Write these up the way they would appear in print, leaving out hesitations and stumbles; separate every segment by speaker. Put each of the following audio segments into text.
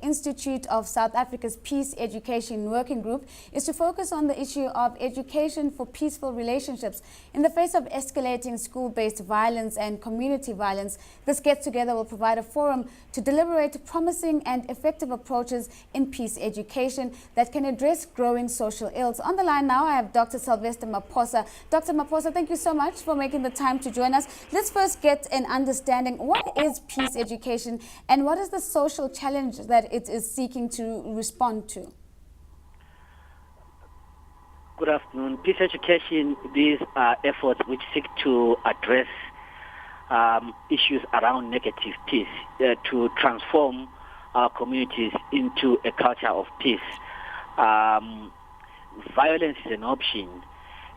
Speaker 1: Institute of South Africa's Peace Education Working Group is to focus on the issue of education for peaceful relationships. In the face of escalating school-based violence and community violence, this get-together will provide a forum to deliberate promising and effective approaches in peace education that can address growing social ills. On the line now, I have Dr. Sylvester Maphosa. Dr. Maphosa, thank you so much for making the time to join us. Let's first get an understanding. What is peace education and what is the social challenge that it is seeking to respond to?
Speaker 2: Good afternoon. Peace education, these are efforts which seek to address issues around negative peace, to transform our communities into a culture of peace. Violence is an option,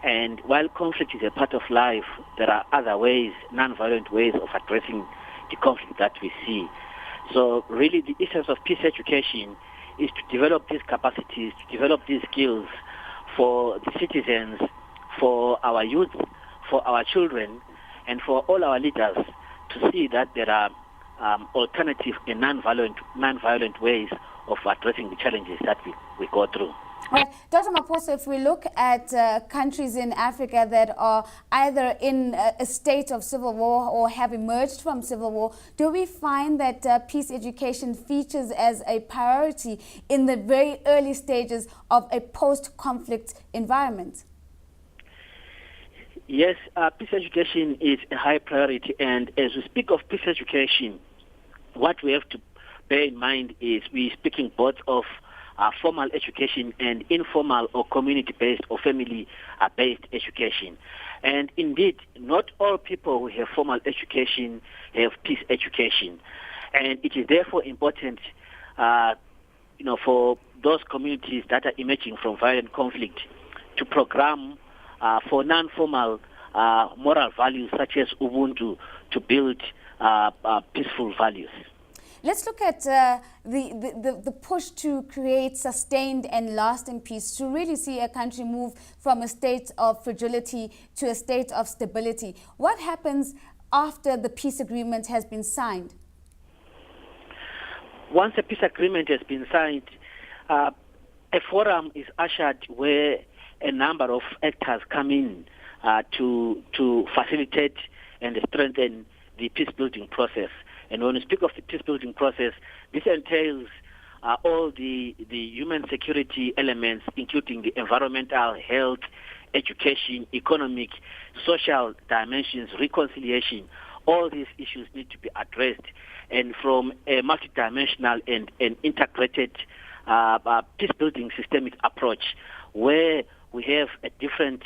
Speaker 2: and while conflict is a part of life, there are other ways, non-violent ways of addressing the conflict that we see. So really the essence of peace education is to develop these capacities, to develop these skills for the citizens, for our youth, for our children, and for all our leaders to see that there are alternative and non-violent ways of addressing the challenges that we go through.
Speaker 1: Right. Dr. Maphosa, if we look at countries in Africa that are either in a state of civil war or have emerged from civil war, do we find that peace education features as a priority in the very early stages of a post-conflict environment?
Speaker 2: Yes, peace education is a high priority, and as we speak of peace education, what we have to bear in mind is we're speaking both of formal education and informal or community-based or family-based education. And indeed, not all people who have formal education have peace education. And it is therefore important, for those communities that are emerging from violent conflict to program for non-formal moral values such as Ubuntu to build peaceful values.
Speaker 1: Let's look at the push to create sustained and lasting peace, to really see a country move from a state of fragility to a state of stability. What happens after the peace agreement has been signed?
Speaker 2: Once a peace agreement has been signed, a forum is ushered where a number of actors come in to facilitate and strengthen the peace-building process. And when we speak of the peace-building process, this entails all the human security elements, including the environmental, health, education, economic, social dimensions, reconciliation. All these issues need to be addressed. And from a multidimensional and integrated peace-building systemic approach, where we have a different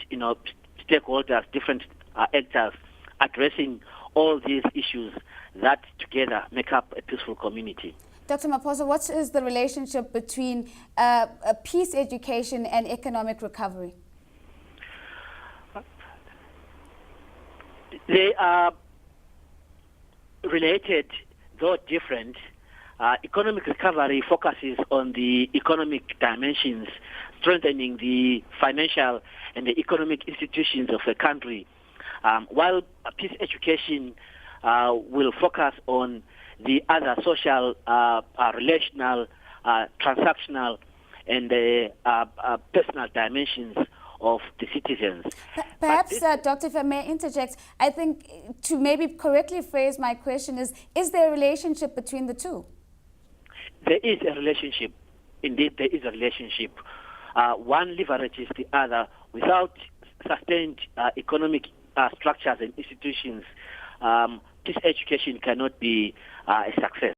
Speaker 2: stakeholders, different actors addressing all these issues that together make up a peaceful community.
Speaker 1: Dr. Maphosa, what is the relationship between peace education and economic recovery?
Speaker 2: They are related, though different. Economic recovery focuses on the economic dimensions, strengthening the financial and the economic institutions of a country, while peace education will focus on the other social, relational, transactional, and personal dimensions of the citizens.
Speaker 1: Perhaps, Doctor, if I may interject, I think to maybe correctly phrase my question is there a relationship between the two?
Speaker 2: There is a relationship. Indeed, there is a relationship. One leverages the other. Without sustained economic structures and institutions, peace education cannot be a success.